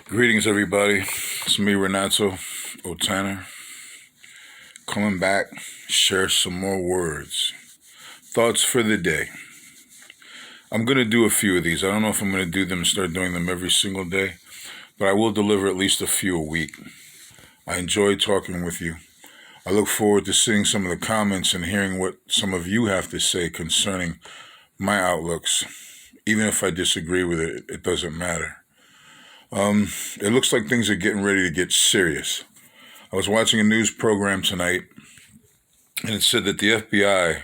Greetings, everybody. It's me, Renato Otana, coming back, share some more words. Thoughts for the day. I'm going to do a few of these. I don't know if I'm going to do them and start doing them every single day, but I will deliver at least a few a week. I enjoy talking with you. I look forward to seeing some of the comments and hearing what some of you have to say concerning my outlooks. Even if I disagree with it, it doesn't matter. It looks like things are getting ready to get serious. I was watching a news program tonight, and it said that the FBI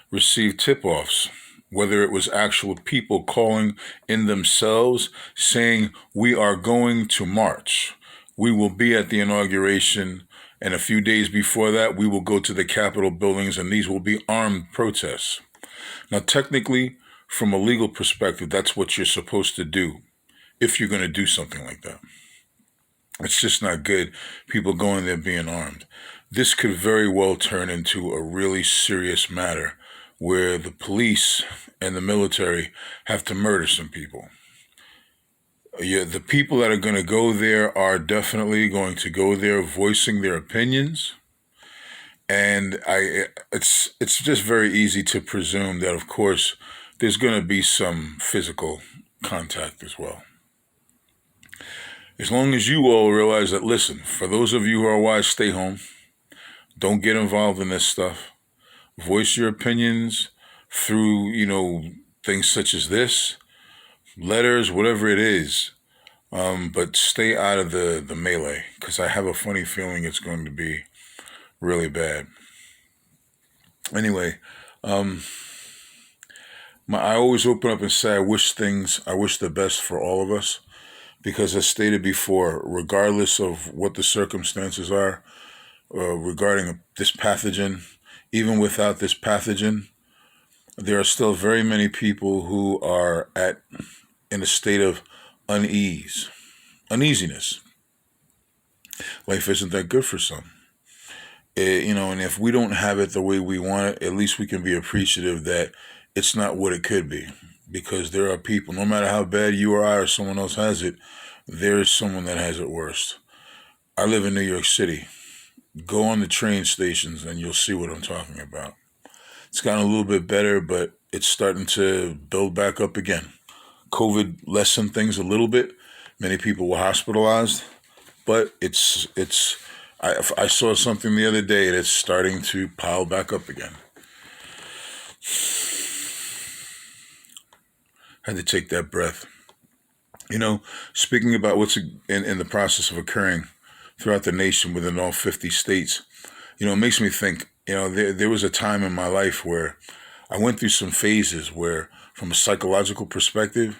received tip-offs, whether it was actual people calling in themselves saying, "We are going to march. We will be at the inauguration, and a few days before that, we will go to the Capitol buildings, and these will be armed protests." Now, technically, from a legal perspective, that's what you're supposed to do if you're going to do something like that. It's just not good, people going there being armed. This could very well turn into a really serious matter where the police and the military have to murder some people. The people that are going to go there are definitely going to go there voicing their opinions. And it's just very easy to presume that, of course, there's going to be some physical contact as well. As long as you all realize that, listen, for those of you who are wise, stay home. Don't get involved in this stuff. Voice your opinions through, things such as this, letters, whatever it is. But stay out of the melee, because I have a funny feeling it's going to be really bad. Anyway, I always open up and say I wish the best for all of us. Because as stated before, regardless of what the circumstances are regarding this pathogen, even without this pathogen, there are still very many people who are in a state of uneasiness. Life isn't that good for some. And if we don't have it the way we want it, at least we can be appreciative that it's not what it could be. Because there are people, no matter how bad you or I or someone else has it, there is someone that has it worse. I live in New York City. Go on the train stations and you'll see what I'm talking about. It's gotten a little bit better, but it's starting to build back up again. COVID lessened things a little bit. Many people were hospitalized, but I saw something the other day that's starting to pile back up again. Had to take that breath. Speaking about what's in the process of occurring throughout the nation within all 50 states, it makes me think, there was a time in my life where I went through some phases where, from a psychological perspective,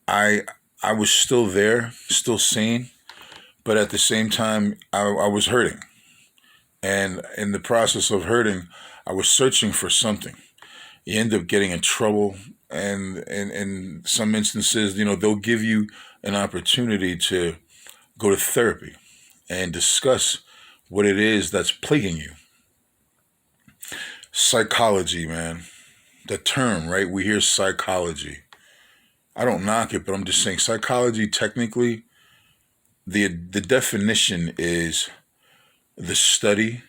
I was still there, still sane, but at the same time, I was hurting. And in the process of hurting, I was searching for something. You end up getting in trouble, and in some instances, they'll give you an opportunity to go to therapy and discuss what it is that's plaguing you. Psychology, man. The term, right? We hear psychology. I don't knock it, but I'm just saying psychology, technically, the definition is the study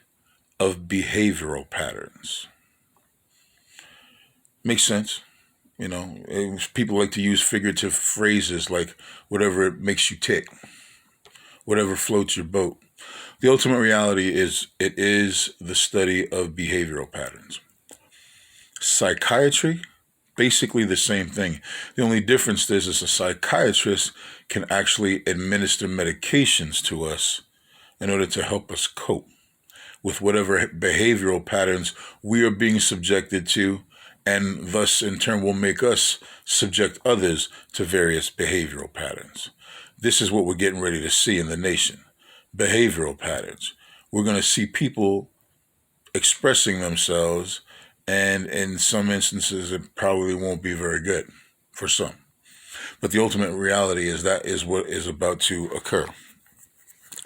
of behavioral patterns. Makes sense. People like to use figurative phrases like whatever makes you tick, whatever floats your boat. The ultimate reality is it is the study of behavioral patterns. Psychiatry, basically the same thing. The only difference is a psychiatrist can actually administer medications to us in order to help us cope with whatever behavioral patterns we are being subjected to, and thus in turn will make us subject others to various behavioral patterns. This is what we're getting ready to see in the nation. Behavioral patterns. We're going to see people expressing themselves, and in some instances it probably won't be very good for some. But the ultimate reality is that is what is about to occur.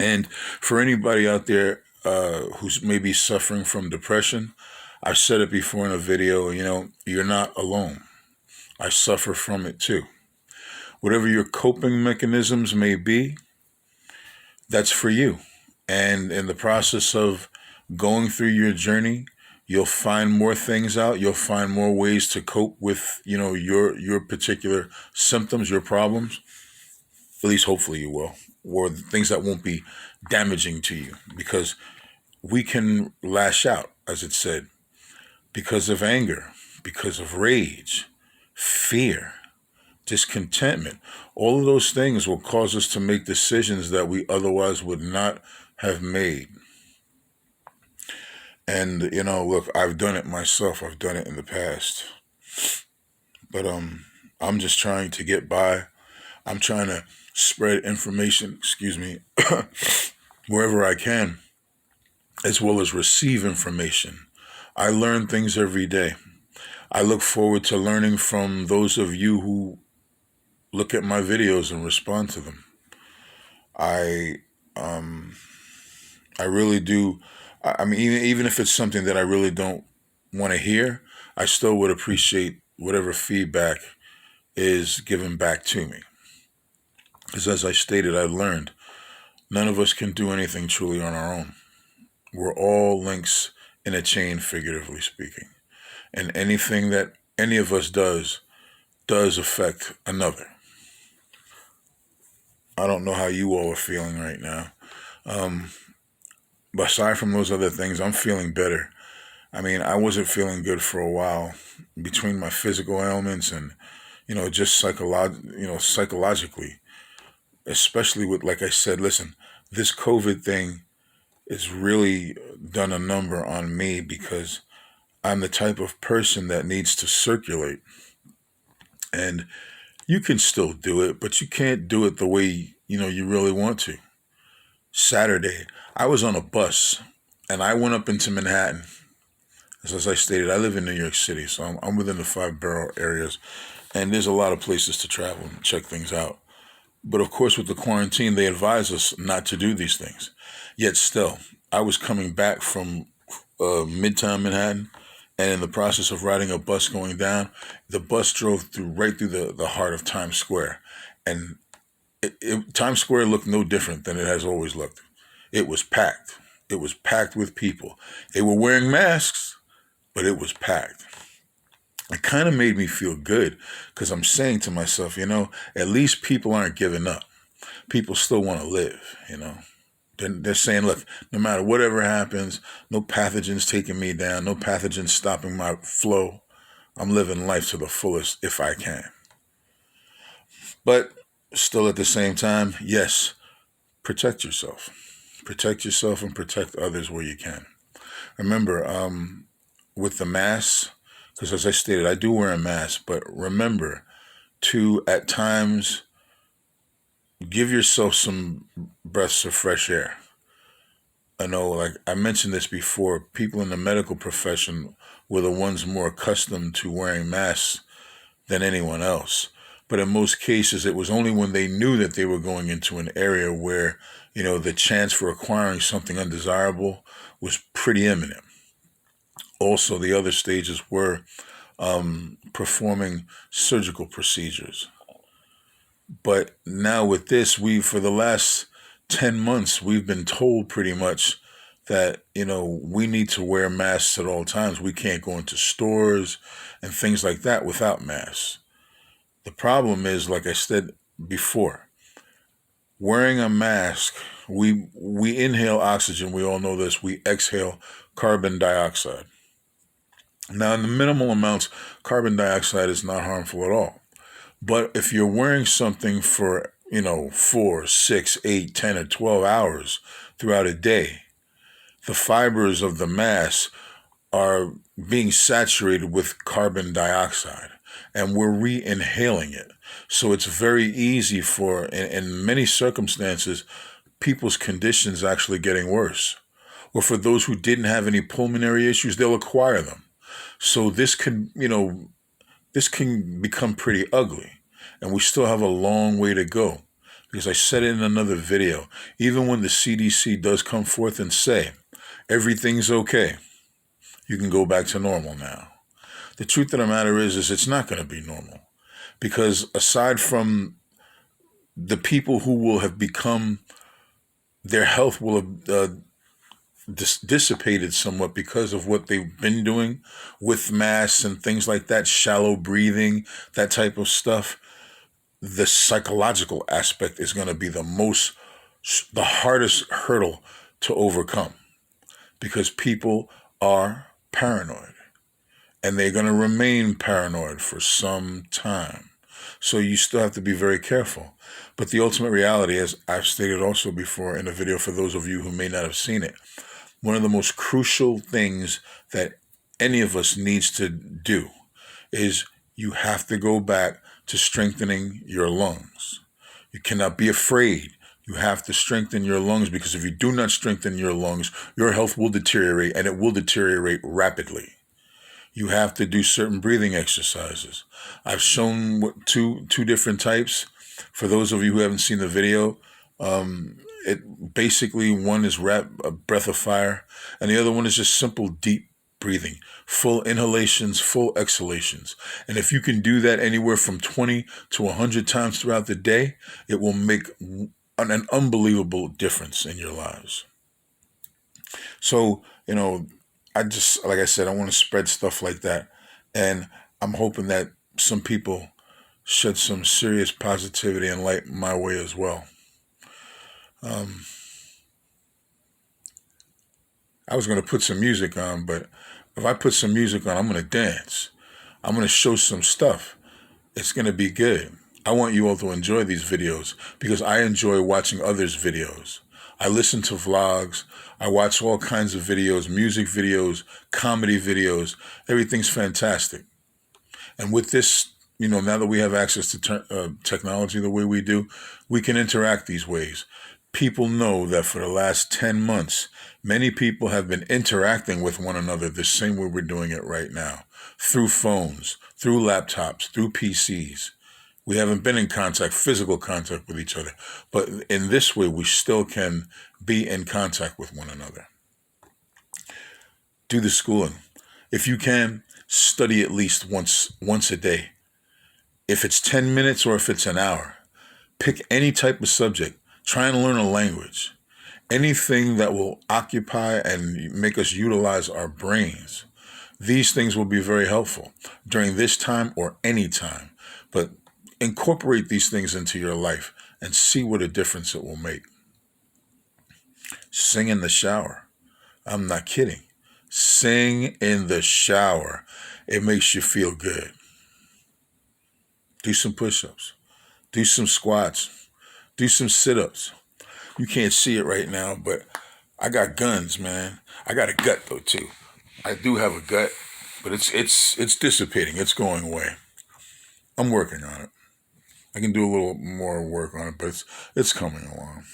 And for anybody out there who's maybe suffering from depression, I've said it before in a video, you're not alone. I suffer from it too. Whatever your coping mechanisms may be, that's for you. And in the process of going through your journey, you'll find more things out. You'll find more ways to cope with, your particular symptoms, your problems. At least hopefully you will. Or things that won't be damaging to you. Because we can lash out, as it said, because of anger, because of rage, fear, discontentment. All of those things will cause us to make decisions that we otherwise would not have made. And, look, I've done it myself. I've done it in the past. But I'm just trying to get by. I'm trying to spread information, wherever I can, as well as receive information. I learn things every day. I look forward to learning from those of you who look at my videos and respond to them. I really do. I mean, even if it's something that I really don't want to hear, I still would appreciate whatever feedback is given back to me. Because as I stated, I learned none of us can do anything truly on our own. We're all links in a chain, figuratively speaking. And anything that any of us does affect another. I don't know how you all are feeling right now. But aside from those other things, I'm feeling better. I mean, I wasn't feeling good for a while between my physical ailments and, just psychologically, especially with, like I said, listen, this COVID thing has really done a number on me because I'm the type of person that needs to circulate. And you can still do it, but you can't do it the way, you really want to. Saturday, I was on a bus and I went up into Manhattan. As I stated, I live in New York City, so I'm within the 5 borough areas, and there's a lot of places to travel and check things out. But of course, with the quarantine, they advise us not to do these things. Yet still, I was coming back from Midtown Manhattan, and in the process of riding a bus going down, the bus drove right through the heart of Times Square. And Times Square looked no different than it has always looked. It was packed. It was packed with people. They were wearing masks, but it was packed. It kind of made me feel good because I'm saying to myself, at least people aren't giving up. People still want to live, They're saying, look, no matter whatever happens, no pathogens taking me down, no pathogens stopping my flow. I'm living life to the fullest if I can. But still at the same time, yes, protect yourself. Protect yourself and protect others where you can. Remember, with the masks, because as I stated, I do wear a mask, but remember to, at times, give yourself some breaths of fresh air. I know, like I mentioned this before, people in the medical profession were the ones more accustomed to wearing masks than anyone else. But in most cases, it was only when they knew that they were going into an area where, the chance for acquiring something undesirable was pretty imminent. Also, the other stages were performing surgical procedures. But now with this, for the last 10 months, we've been told pretty much that, we need to wear masks at all times. We can't go into stores and things like that without masks. The problem is, like I said before, wearing a mask, we inhale oxygen. We all know this. We exhale carbon dioxide. Now, in the minimal amounts, carbon dioxide is not harmful at all. But if you're wearing something for, 4, 6, 8, 10, or 12 hours throughout a day, the fibers of the mask are being saturated with carbon dioxide, and we're re-inhaling it. So it's very easy for, in many circumstances, people's conditions actually getting worse. Or for those who didn't have any pulmonary issues, they'll acquire them. So this can become pretty ugly, and we still have a long way to go. Because I said it in another video, even when the CDC does come forth and say, everything's okay, you can go back to normal now. The truth of the matter is it's not going to be normal. Because aside from the people who will have become, their health will have dissipated somewhat because of what they've been doing with masks and things like that, shallow breathing, that type of stuff. The psychological aspect is going to be the hardest hurdle to overcome, because people are paranoid and they're going to remain paranoid for some time. So you still have to be very careful. But the ultimate reality, as I've stated also before in a video for those of you who may not have seen it, one of the most crucial things that any of us needs to do is you have to go back to strengthening your lungs. You cannot be afraid. You have to strengthen your lungs, because if you do not strengthen your lungs, your health will deteriorate, and it will deteriorate rapidly. You have to do certain breathing exercises. I've shown two different types. For those of you who haven't seen the video, it basically, one is a breath of fire, and the other one is just simple deep breathing, full inhalations, full exhalations. And if you can do that anywhere from 20 to 100 times throughout the day, it will make an unbelievable difference in your lives. So, like I said, I want to spread stuff like that. And I'm hoping that some people shed some serious positivity and light my way as well. I was going to put some music on, but if I put some music on, I'm going to dance. I'm going to show some stuff. It's going to be good. I want you all to enjoy these videos because I enjoy watching others' videos. I listen to vlogs. I watch all kinds of videos, music videos, comedy videos. Everything's fantastic. And with this, now that we have access to technology the way we do, we can interact these ways. People know that for the last 10 months, many people have been interacting with one another the same way we're doing it right now, through phones, through laptops, through PCs. We haven't been in physical contact with each other. But in this way, we still can be in contact with one another. Do the schooling. If you can, study at least once a day. If it's 10 minutes or if it's an hour, pick any type of subject. Try and learn a language. Anything that will occupy and make us utilize our brains. These things will be very helpful during this time or any time. But incorporate these things into your life and see what a difference it will make. Sing in the shower. I'm not kidding. Sing in the shower. It makes you feel good. Do some push-ups. Do some squats. Do some sit-ups. You can't see it right now, but I got guns, man. I got a gut though too. I do have a gut, but it's dissipating. It's going away. I'm working on it. I can do a little more work on it, but it's coming along.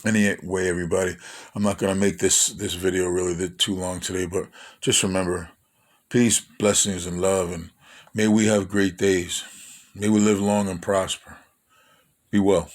Anyway, everybody, I'm not going to make this video really too long today, but just remember, peace, blessings, and love, and may we have great days. May we live long and prosper. Be well.